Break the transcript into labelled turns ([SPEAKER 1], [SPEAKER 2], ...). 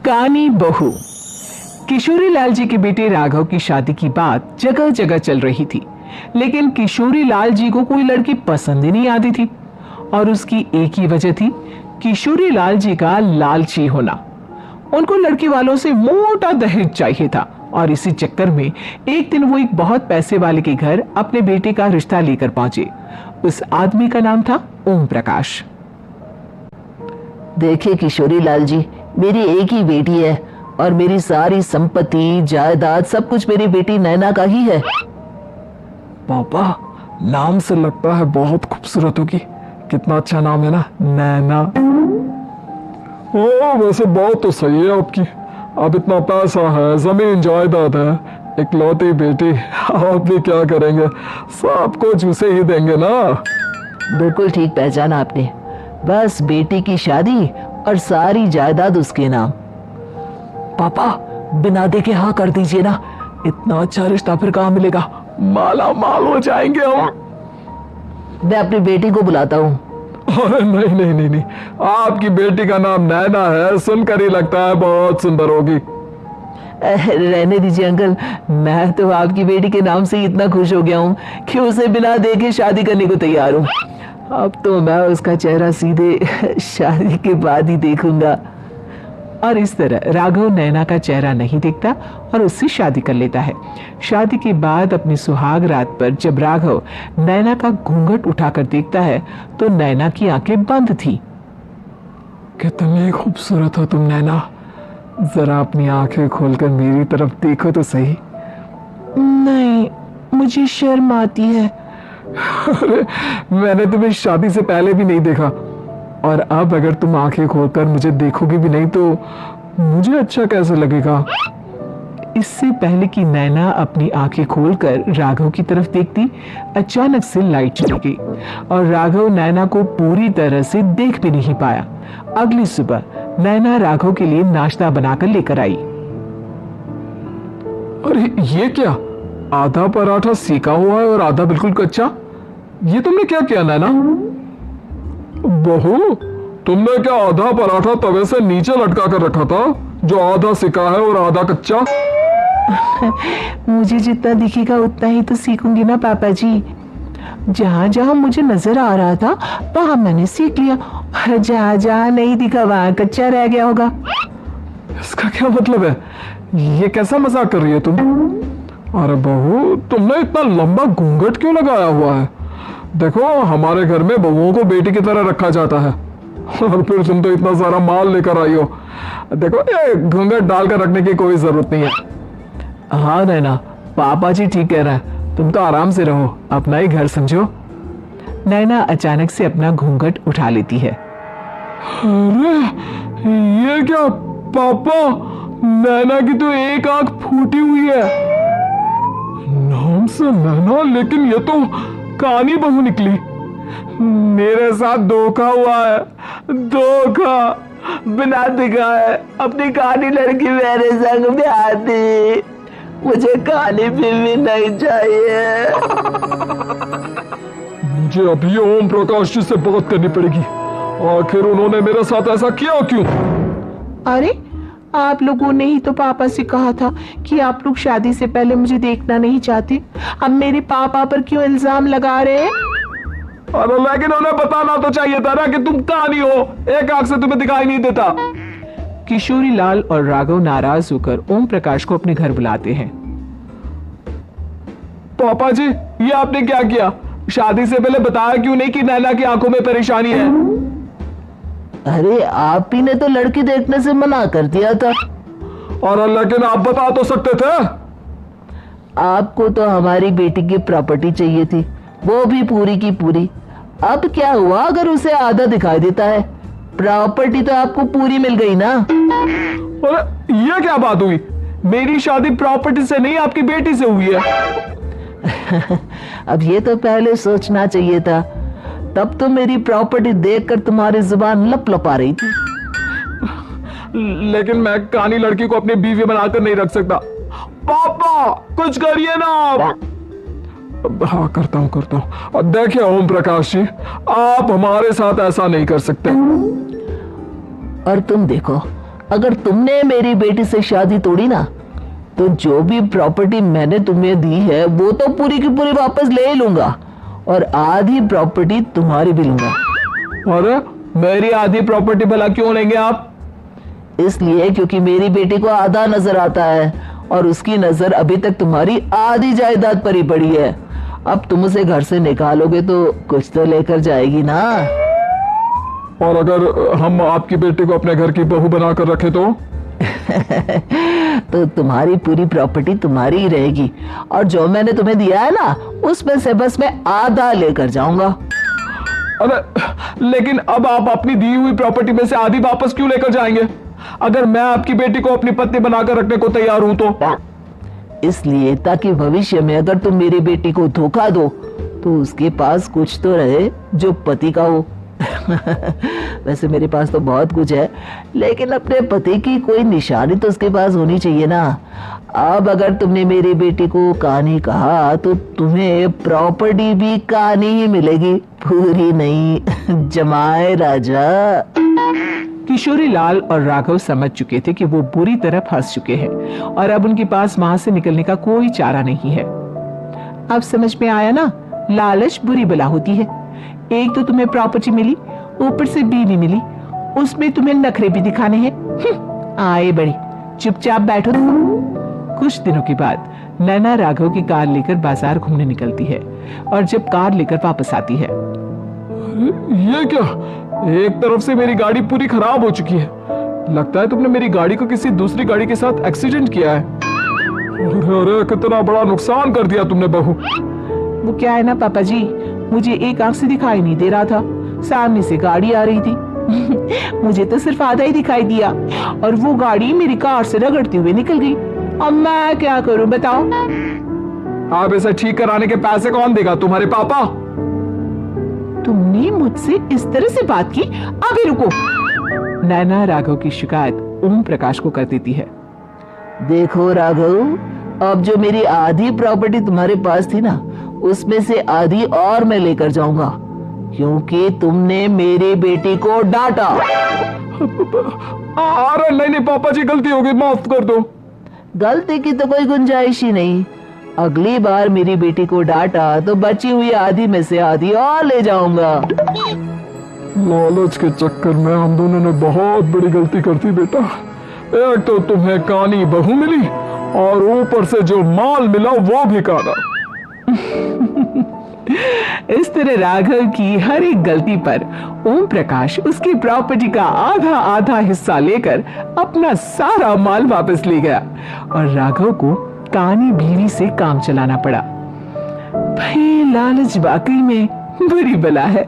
[SPEAKER 1] कानी बहू। किशोरी लाल जी के बेटे राघव की शादी की बात जगह जगह चल रही थी, लेकिन किशोरी लाल जी को कोई लड़की पसंद ही नहीं आती थी। और उसकी एक ही वजह थी, किशोरी लाल जी का लालची होना। उनको लड़की वालों से मोटा दहेज चाहिए था और इसी चक्कर में एक दिन वो एक बहुत पैसे वाले के घर अपने बेटे का रिश्ता लेकर पहुंचे। उस आदमी का नाम था ओम प्रकाश।
[SPEAKER 2] देखिए किशोरी लाल जी, मेरी एक ही बेटी है और मेरी सारी संपत्ति जायदाद सब कुछ मेरी बेटी नैना का ही है।
[SPEAKER 3] पापा, नाम से लगता है बहुत खूबसूरत होगी। कितना अच्छा नाम है ना, नैना। ओ, वैसे बहुत तो सही है आपकी। अब इतना पैसा है, जमीन जायदाद है, इकलौती बेटी, आप भी क्या करेंगे? सब कुछ उसे ही देंगे ना।
[SPEAKER 2] बिल्कुल ठीक पहचाना आपने। बस बेटी की शादी और सारी जायदाद उसके नाम।
[SPEAKER 3] पापा, बिना देखे हाँ कर दीजिए ना। इतना अच्छा रिश्ता फिर कहाँ मिलेगा? माला माल हो जाएंगे हम।
[SPEAKER 2] मैं अपनी बेटी को बुलाता हूँ।
[SPEAKER 3] अरे नहीं नहीं नहीं नहीं, आपकी बेटी का नाम नैना है, सुनकर ही लगता है बहुत सुंदर होगी।
[SPEAKER 2] रहने दीजिए अंकल, मैं तो आपकी बेटी के नाम से ही इतना खुश हो गया हूँ कि उसे बिना देखे शादी करने को तैयार हूँ। अब तो मैं उसका चेहरा सीधे शादी के बाद ही देखूंगा।
[SPEAKER 1] और इस तरह राघव नैना का चेहरा नहीं देखता और उससे शादी कर लेता है। शादी के बाद अपनी सुहाग रात पर जब राघव नैना का घूंघट उठाकर देखता है तो नैना की आंखें बंद थी।
[SPEAKER 3] कितनी खूबसूरत हो तुम नैना, जरा अपनी आंखें खोलकर मेरी तरफ देखो तो सही।
[SPEAKER 1] नहीं, मुझे शर्म आती है।
[SPEAKER 3] अरे, मैंने तुम्हें शादी से पहले भी नहीं देखा और अब अगर तुम आंखें खोलकर मुझे देखोगे भी नहीं तो मुझे अच्छा कैसे लगेगा?
[SPEAKER 1] इससे पहले कि नैना अपनी आंखें खोलकर राघव की तरफ देखती, अचानक से लाइट चली गई और राघव नैना को पूरी तरह से देख भी नहीं पाया। अगली सुबह नैना राघव के लिए नाश्ता बनाकर लेकर आई।
[SPEAKER 3] अरे ये क्या, आधा पराठा सेका हुआ है और आधा बिल्कुल कच्चा। ये तुमने क्या किया नैना? बहू, तुमने क्या आधा पराठा तवे से नीचे लटका कर रखा था जो आधा सेका है और आधा कच्चा?
[SPEAKER 1] मुझे जितना दिखेगा उतना ही तो सीखूंगी ना पापा जी। जहां जहां मुझे नजर आ रहा था वहां मैंने सीख लिया, जहां जहां नहीं दिखा वहां कच्चा रह गया होगा।
[SPEAKER 3] इसका क्या मतलब है? ये कैसा मजाक कर रही है तुम? अरे बहू, तुमने इतना लंबा घूंघट क्यों लगाया हुआ है? देखो, हमारे घर में बहुओं को बेटी की तरह रखा जाता है और फिर तुम तो इतना सारा माल लेकर आई हो। देखो, ये घूंघट डालकर रखने की कोई जरूरत नहीं है।
[SPEAKER 1] हाँ नैना, पापा जी ठीक कह रहा है, तुम तो आराम से रहो, अपना ही घर समझो। नैना अचानक से अपना घूंघट उठा लेती है।
[SPEAKER 3] अरे ये क्या पापा, नैना की तो एक आंख फूटी हुई है। नाम से नैना, लेकिन ये तो कानी बहू निकली। मेरे साथ धोखा हुआ है, धोखा।
[SPEAKER 2] बिना दिखाए अपनी कानी लड़की मेरे संग ब्याह दी। मुझे कानी बीवी नहीं चाहिए।
[SPEAKER 3] मुझे अभी ओम प्रकाश जी से बात करनी पड़ेगी। आखिर उन्होंने मेरे साथ ऐसा किया क्यों?
[SPEAKER 1] अरे, आप लोगों ने ही तो पापा से कहा था कि आप लोग शादी से पहले मुझे देखना नहीं चाहते। अब मेरे पापा पर क्यों इल्जाम लगा रहे हैं?
[SPEAKER 3] अरे लेकिन उन्हें बताना तो चाहिए था ना कि तुम कानी हो, एक आंख से तुम्हें दिखाई नहीं देता।
[SPEAKER 1] किशोरी लाल और राघव नाराज होकर ओम प्रकाश को अपने घर बुलाते हैं।
[SPEAKER 3] पापा जी, ये आपने क्या किया? शादी से पहले बताया क्यों नहीं कि नैना की आंखों में परेशानी है?
[SPEAKER 2] अरे आप ही ने तो लड़की देखने से मना कर दिया था।
[SPEAKER 3] और लेकिन आप बता तो सकते थे।
[SPEAKER 2] आपको तो हमारी बेटी की प्रॉपर्टी चाहिए थी, वो भी पूरी की पूरी। अब क्या हुआ अगर उसे आधा दिखाई देता है? प्रॉपर्टी तो आपको पूरी मिल गई ना।
[SPEAKER 3] अरे ये क्या बात हुई? मेरी शादी प्रॉपर्टी से नहीं, आपकी बेटी से हुई है।
[SPEAKER 2] अब ये तो पहले सोचना चाहिए था, तब तो मेरी प्रॉपर्टी देखकर तुम्हारी जुबान लप लपा रही थी।
[SPEAKER 3] लेकिन मैं कानी लड़की को अपनी बीवी बनाकर नहीं रख सकता। पापा, कुछ करिए ना आप। हाँ, करता हूँ। देखिए ओम प्रकाश जी, आप हमारे साथ ऐसा नहीं कर सकते।
[SPEAKER 2] और तुम देखो, अगर तुमने मेरी बेटी से शादी तोड़ी ना, तो जो भी प्रॉपर्टी मैंने तुम्हें दी है वो तो पूरी की पूरी वापस ले ही लूंगा, और आधी प्रॉपर्टी तुम्हारी भी लूंगा।
[SPEAKER 3] अरे मेरी आधी प्रॉपर्टी भला क्यों लेंगे आप?
[SPEAKER 2] इसलिए क्योंकि मेरी बेटी को आधा नजर आता है और उसकी नजर अभी तक तुम्हारी आधी जायदाद पर ही पड़ी है। अब तुम उसे घर से निकालोगे तो कुछ तो लेकर जाएगी ना।
[SPEAKER 3] और अगर हम आपकी बेटी को अपने घर की बहू बनाकर रखे तो?
[SPEAKER 2] तो तुम्हारी पूरी प्रॉपर्टी तुम्हारी ही रहेगी, और जो मैंने तुम्हें दिया है ना, उसमें से बस मैं आधा लेकर जाऊंगा।
[SPEAKER 3] अरे लेकिन अब आप अपनी दी हुई प्रॉपर्टी में से आधी वापस क्यों लेकर जाएंगे? अगर मैं आपकी बेटी को अपनी पत्नी बनाकर रखने को तैयार हूं तो?
[SPEAKER 2] इसलिए ताकि भविष्य में अगर तुम मेरी बेटी को धोखा दो तो उसके पास कुछ तो रहे जो पति का हो। वैसे मेरे पास तो बहुत कुछ है, लेकिन अपने पति की कोई निशानी तो उसके पास होनी चाहिए ना। अब अगर तुमने मेरी बेटी को कहानी कहा तो तुम्हें प्रॉपर्टी भी कहानी ही मिलेगी, पूरी नहीं। जमाए राजा।
[SPEAKER 1] किशोरी लाल और राघव समझ चुके थे कि वो बुरी तरह फंस चुके हैं और अब उनके पास वहां से निकलने का कोई चारा नहीं है। अब समझ में आया ना, लालच बुरी बला होती है। एक तो तुम्हें प्रॉपर्टी मिली, ऊपर से बीवी मिली, उसमें तुम्हें नखरे भी दिखाने हैं। आए बड़े, चुपचाप बैठो। कुछ दिनों के बाद नैना राघव की कार लेकर बाजार घूमने निकलती है और जब कार लेकर वापस आती है,
[SPEAKER 3] ये क्या? एक तरफ से मेरी गाड़ी पूरी खराब हो चुकी है। लगता है तुमने मेरी गाड़ी को किसी दूसरी गाड़ी के साथ एक्सीडेंट किया है। अरे कितना बड़ा नुकसान कर दिया तुमने बहू।
[SPEAKER 1] वो क्या है ना पापा जी, मुझे एक आंख से दिखाई नहीं दे रहा था, सामने से गाड़ी आ रही थी। मुझे तो सिर्फ आधा ही दिखाई दिया और वो गाड़ी मेरी कार से रगड़ती हुई निकल गई। अब मैं क्या करूं बताओ?
[SPEAKER 3] आप इसे ठीक कराने के पैसे कौन देगा? तुम्हारे पापा?
[SPEAKER 1] तुमने मुझसे इस तरह से बात की? अभी रुको। नैना राघव की शिकायत ओम प्रकाश को कर देती है।
[SPEAKER 2] देखो राघव, अब जो मेरी आधी प्रॉपर्टी तुम्हारे पास थी ना, उसमें से आधी और मैं लेकर जाऊंगा, क्योंकि तुमने मेरी बेटी को डांटा।
[SPEAKER 3] अरे नहीं पापा जी, गलती हो गई, माफ कर दो।
[SPEAKER 2] गलती की तो कोई गुंजाइश ही नहीं। अगली बार मेरी बेटी को डांटा तो बची हुई आधी में से आधी और ले जाऊंगा।
[SPEAKER 3] लालच के चक्कर में हम दोनों ने बहुत बड़ी गलती कर दी बेटा। एक तो तुम्हें कानी बहू मिली और ऊपर से जो माल मिला वो भी काना।
[SPEAKER 1] इस तरह राघव की हर एक गलती पर ओम प्रकाश उसकी प्रॉपर्टी का आधा आधा हिस्सा लेकर अपना सारा माल वापस ले गया और राघव को कानी बीवी से काम चलाना पड़ा। भाई लालच वाकई में बुरी बला है।